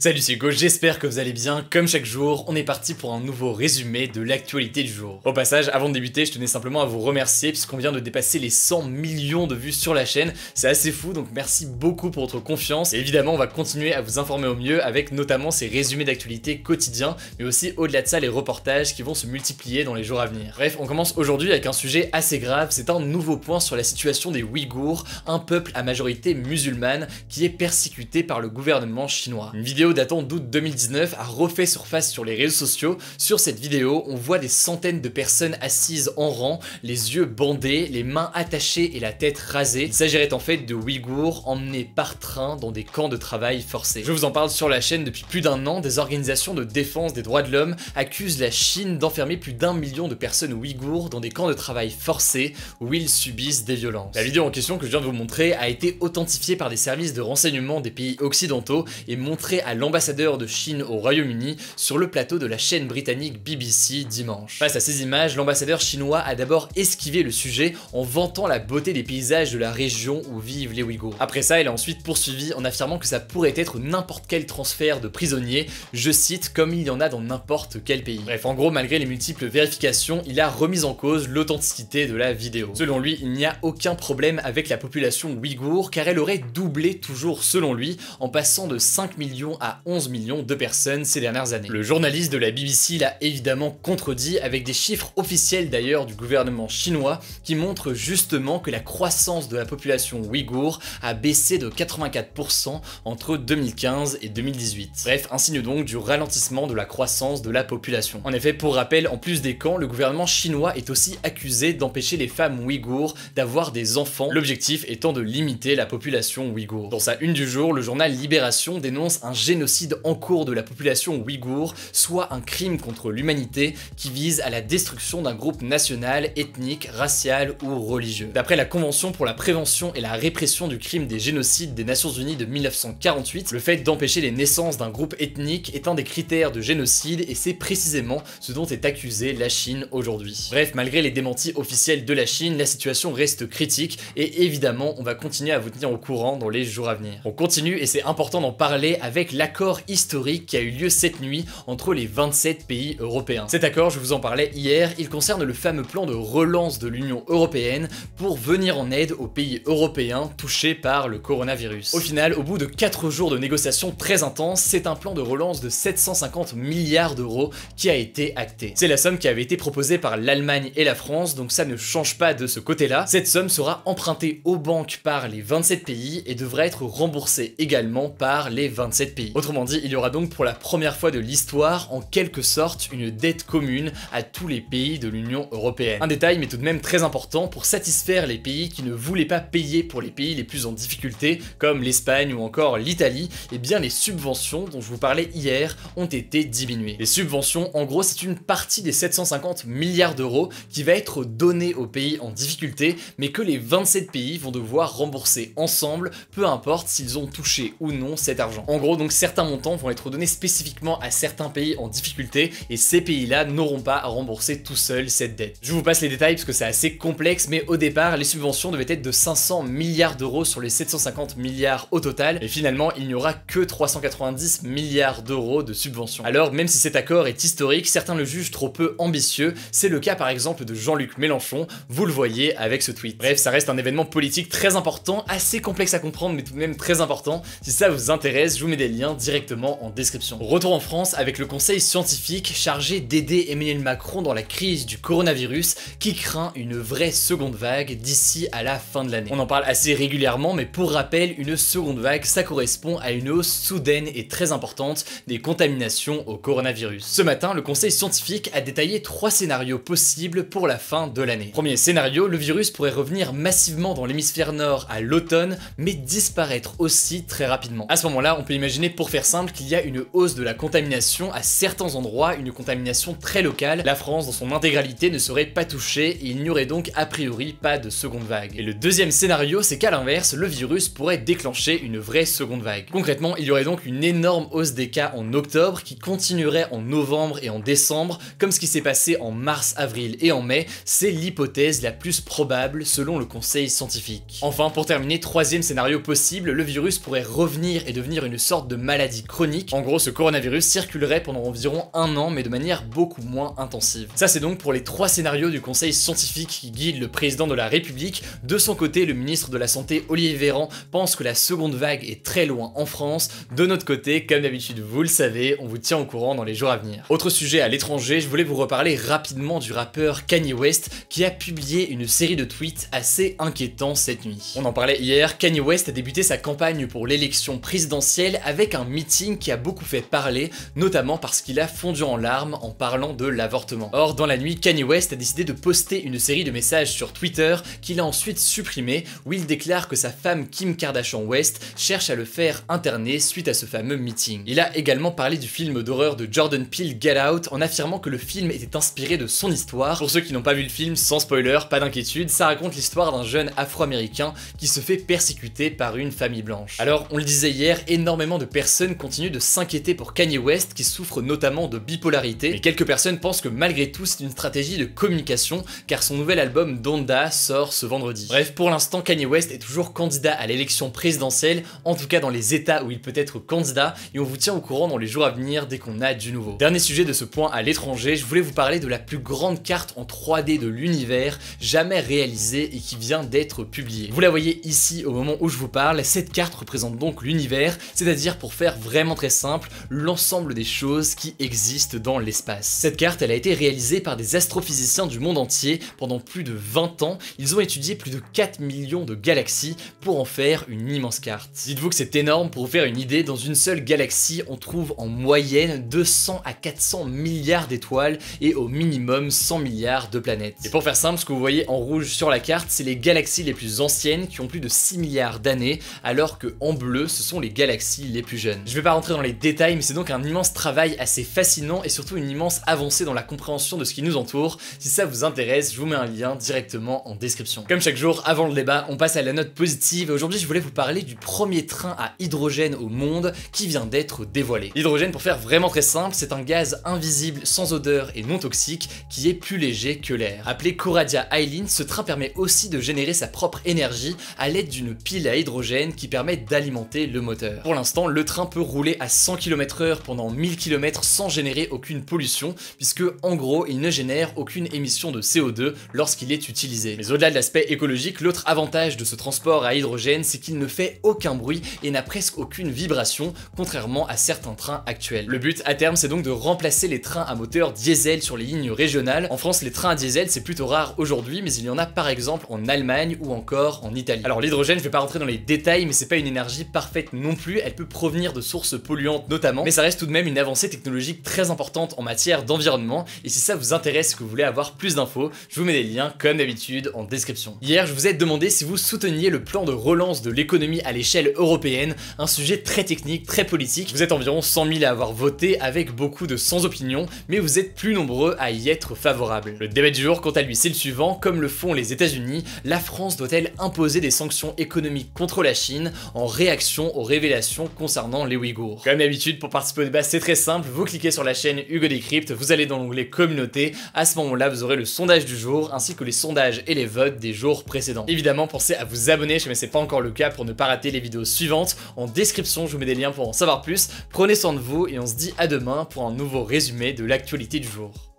Salut, c'est Hugo, j'espère que vous allez bien. Comme chaque jour, on est parti pour un nouveau résumé de l'actualité du jour. Au passage, avant de débuter, je tenais simplement à vous remercier puisqu'on vient de dépasser les 100 millions de vues sur la chaîne. C'est assez fou, donc merci beaucoup pour votre confiance. Et évidemment, on va continuer à vous informer au mieux avec notamment ces résumés d'actualité quotidiens, mais aussi au-delà de ça, les reportages qui vont se multiplier dans les jours à venir. Bref, on commence aujourd'hui avec un sujet assez grave. C'est un nouveau point sur la situation des Ouïghours, un peuple à majorité musulmane qui est persécuté par le gouvernement chinois. Une vidéo datant d'août 2019 a refait surface sur les réseaux sociaux. Sur cette vidéo, on voit des centaines de personnes assises en rang, les yeux bandés, les mains attachées et la tête rasée. Il s'agirait en fait de Ouïghours emmenés par train dans des camps de travail forcés. Je vous en parle sur la chaîne depuis plus d'un an. Des organisations de défense des droits de l'homme accusent la Chine d'enfermer plus d'1 million de personnes ouïghours dans des camps de travail forcés où ils subissent des violences. La vidéo en question que je viens de vous montrer a été authentifiée par des services de renseignement des pays occidentaux et montrée à l'ambassadeur de Chine au Royaume-Uni sur le plateau de la chaîne britannique BBC dimanche. Face à ces images, l'ambassadeur chinois a d'abord esquivé le sujet en vantant la beauté des paysages de la région où vivent les Ouïghours. Après ça, il a ensuite poursuivi en affirmant que ça pourrait être n'importe quel transfert de prisonniers, je cite, comme il y en a dans n'importe quel pays. Bref, en gros, malgré les multiples vérifications, il a remis en cause l'authenticité de la vidéo. Selon lui, il n'y a aucun problème avec la population ouïghour car elle aurait doublé toujours selon lui en passant de 5 millions à 11 millions de personnes ces dernières années. Le journaliste de la BBC l'a évidemment contredit avec des chiffres officiels d'ailleurs du gouvernement chinois qui montrent justement que la croissance de la population ouïghour a baissé de 84% entre 2015 et 2018. Bref, un signe donc du ralentissement de la croissance de la population. En effet, pour rappel, en plus des camps, le gouvernement chinois est aussi accusé d'empêcher les femmes ouïghours d'avoir des enfants, l'objectif étant de limiter la population ouïghour. Dans sa une du jour, le journal Libération dénonce un génocide en cours de la population ouïghour, soit un crime contre l'humanité qui vise à la destruction d'un groupe national, ethnique, racial ou religieux. D'après la Convention pour la prévention et la répression du crime des génocides des Nations Unies de 1948, le fait d'empêcher les naissances d'un groupe ethnique est un des critères de génocide et c'est précisément ce dont est accusée la Chine aujourd'hui. Bref, malgré les démentis officiels de la Chine, la situation reste critique et évidemment on va continuer à vous tenir au courant dans les jours à venir. On continue et c'est important d'en parler avec l'accord historique qui a eu lieu cette nuit entre les 27 pays européens. Cet accord, je vous en parlais hier, il concerne le fameux plan de relance de l'Union européenne pour venir en aide aux pays européens touchés par le coronavirus. Au final, au bout de 4 jours de négociations très intenses, c'est un plan de relance de 750 milliards d'euros qui a été acté. C'est la somme qui avait été proposée par l'Allemagne et la France, donc ça ne change pas de ce côté-là. Cette somme sera empruntée aux banques par les 27 pays et devrait être remboursée également par les 27 pays. Autrement dit, il y aura donc pour la première fois de l'histoire, en quelque sorte, une dette commune à tous les pays de l'Union européenne. Un détail, mais tout de même très important, pour satisfaire les pays qui ne voulaient pas payer pour les pays les plus en difficulté, comme l'Espagne ou encore l'Italie, et bien les subventions dont je vous parlais hier ont été diminuées. Les subventions, en gros, c'est une partie des 750 milliards d'euros qui va être donnée aux pays en difficulté, mais que les 27 pays vont devoir rembourser ensemble, peu importe s'ils ont touché ou non cet argent. En gros, donc certains montants vont être donnés spécifiquement à certains pays en difficulté et ces pays-là n'auront pas à rembourser tout seuls cette dette. Je vous passe les détails parce que c'est assez complexe, mais au départ, les subventions devaient être de 500 milliards d'euros sur les 750 milliards au total, et finalement, il n'y aura que 390 milliards d'euros de subventions. Alors, même si cet accord est historique, certains le jugent trop peu ambitieux, c'est le cas par exemple de Jean-Luc Mélenchon, vous le voyez avec ce tweet. Bref, ça reste un événement politique très important, assez complexe à comprendre, mais tout de même très important. Si ça vous intéresse, je vous mets des liens directement en description. Retour en France avec le conseil scientifique chargé d'aider Emmanuel Macron dans la crise du coronavirus qui craint une vraie seconde vague d'ici à la fin de l'année. On en parle assez régulièrement, mais pour rappel, une seconde vague, ça correspond à une hausse soudaine et très importante des contaminations au coronavirus. Ce matin, le conseil scientifique a détaillé 3 scénarios possibles pour la fin de l'année. Premier scénario, le virus pourrait revenir massivement dans l'hémisphère nord à l'automne, mais disparaître aussi très rapidement. À ce moment-là, on peut imaginer, pour faire simple, qu'il y a une hausse de la contamination à certains endroits, une contamination très locale. La France, dans son intégralité, ne serait pas touchée et il n'y aurait donc a priori pas de seconde vague. Et le deuxième scénario, c'est qu'à l'inverse, le virus pourrait déclencher une vraie seconde vague. Concrètement, il y aurait donc une énorme hausse des cas en octobre qui continuerait en novembre et en décembre, comme ce qui s'est passé en mars, avril et en mai. C'est l'hypothèse la plus probable selon le conseil scientifique. Enfin, pour terminer, troisième scénario possible, le virus pourrait revenir et devenir une sorte de maladie chronique. En gros, ce coronavirus circulerait pendant environ 1 an, mais de manière beaucoup moins intensive. Ça, c'est donc pour les 3 scénarios du conseil scientifique qui guide le président de la République. De son côté, le ministre de la Santé, Olivier Véran, pense que la seconde vague est très loin en France. De notre côté, comme d'habitude, vous le savez, on vous tient au courant dans les jours à venir. Autre sujet à l'étranger, je voulais vous reparler rapidement du rappeur Kanye West qui a publié une série de tweets assez inquiétants cette nuit. On en parlait hier, Kanye West a débuté sa campagne pour l'élection présidentielle avec un meeting qui a beaucoup fait parler, notamment parce qu'il a fondu en larmes en parlant de l'avortement. Or, dans la nuit, Kanye West a décidé de poster une série de messages sur Twitter qu'il a ensuite supprimé, où il déclare que sa femme Kim Kardashian West cherche à le faire interner suite à ce fameux meeting. Il a également parlé du film d'horreur de Jordan Peele Get Out en affirmant que le film était inspiré de son histoire. Pour ceux qui n'ont pas vu le film, sans spoiler, pas d'inquiétude, ça raconte l'histoire d'un jeune afro-américain qui se fait persécuter par une famille blanche. Alors, on le disait hier, énormément de personnes continuent de s'inquiéter pour Kanye West qui souffre notamment de bipolarité, mais quelques personnes pensent que malgré tout c'est une stratégie de communication car son nouvel album Donda sort ce vendredi. Bref, pour l'instant Kanye West est toujours candidat à l'élection présidentielle, en tout cas dans les états où il peut être candidat, et on vous tient au courant dans les jours à venir dès qu'on a du nouveau. Dernier sujet de ce point à l'étranger, je voulais vous parler de la plus grande carte en 3D de l'univers jamais réalisée et qui vient d'être publiée. Vous la voyez ici au moment où je vous parle, cette carte représente donc l'univers, c'est-à-dire pour faire vraiment très simple, l'ensemble des choses qui existent dans l'espace. Cette carte, elle a été réalisée par des astrophysiciens du monde entier pendant plus de 20 ans. Ils ont étudié plus de 4 millions de galaxies pour en faire une immense carte. Dites-vous que c'est énorme. Pour vous faire une idée, dans une seule galaxie, on trouve en moyenne 200 à 400 milliards d'étoiles et au minimum 100 milliards de planètes. Et pour faire simple, ce que vous voyez en rouge sur la carte, c'est les galaxies les plus anciennes qui ont plus de 6 milliards d'années, alors que en bleu, ce sont les galaxies les plus jeunes. Je vais pas rentrer dans les détails, mais c'est donc un immense travail assez fascinant et surtout une immense avancée dans la compréhension de ce qui nous entoure. Si ça vous intéresse, je vous mets un lien directement en description. Comme chaque jour, avant le débat, on passe à la note positive et aujourd'hui je voulais vous parler du premier train à hydrogène au monde qui vient d'être dévoilé. L'hydrogène, pour faire vraiment très simple, c'est un gaz invisible, sans odeur et non toxique qui est plus léger que l'air. Appelé Coradia Island, ce train permet aussi de générer sa propre énergie à l'aide d'une pile à hydrogène qui permet d'alimenter le moteur. Pour l'instant, le train peut rouler à 100 km/h pendant 1000 km sans générer aucune pollution, puisque en gros, il ne génère aucune émission de CO2 lorsqu'il est utilisé. Mais au-delà de l'aspect écologique, l'autre avantage de ce transport à hydrogène, c'est qu'il ne fait aucun bruit et n'a presque aucune vibration, contrairement à certains trains actuels. Le but à terme, c'est donc de remplacer les trains à moteur diesel sur les lignes régionales. En France, les trains à diesel, c'est plutôt rare aujourd'hui, mais il y en a par exemple en Allemagne ou encore en Italie. Alors l'hydrogène, je vais pas rentrer dans les détails, mais c'est pas une énergie parfaite non plus, elle peut provenir de sources polluantes notamment, mais ça reste tout de même une avancée technologique très importante en matière d'environnement, et si ça vous intéresse et que vous voulez avoir plus d'infos, je vous mets des liens comme d'habitude en description. Hier, je vous ai demandé si vous souteniez le plan de relance de l'économie à l'échelle européenne, un sujet très technique, très politique. Vous êtes environ 100 000 à avoir voté avec beaucoup de sans opinion, mais vous êtes plus nombreux à y être favorables. Le débat du jour, quant à lui, c'est le suivant: comme le font les États-Unis, la France doit-elle imposer des sanctions économiques contre la Chine en réaction aux révélations concernant les Ouïghours? Comme d'habitude, pour participer au débat, c'est très simple, vous cliquez sur la chaîne Hugo Décrypte, vous allez dans l'onglet communauté, à ce moment-là vous aurez le sondage du jour ainsi que les sondages et les votes des jours précédents. Évidemment, pensez à vous abonner si ce n'est pas encore le cas pour ne pas rater les vidéos suivantes. En description, je vous mets des liens pour en savoir plus. Prenez soin de vous et on se dit à demain pour un nouveau résumé de l'actualité du jour.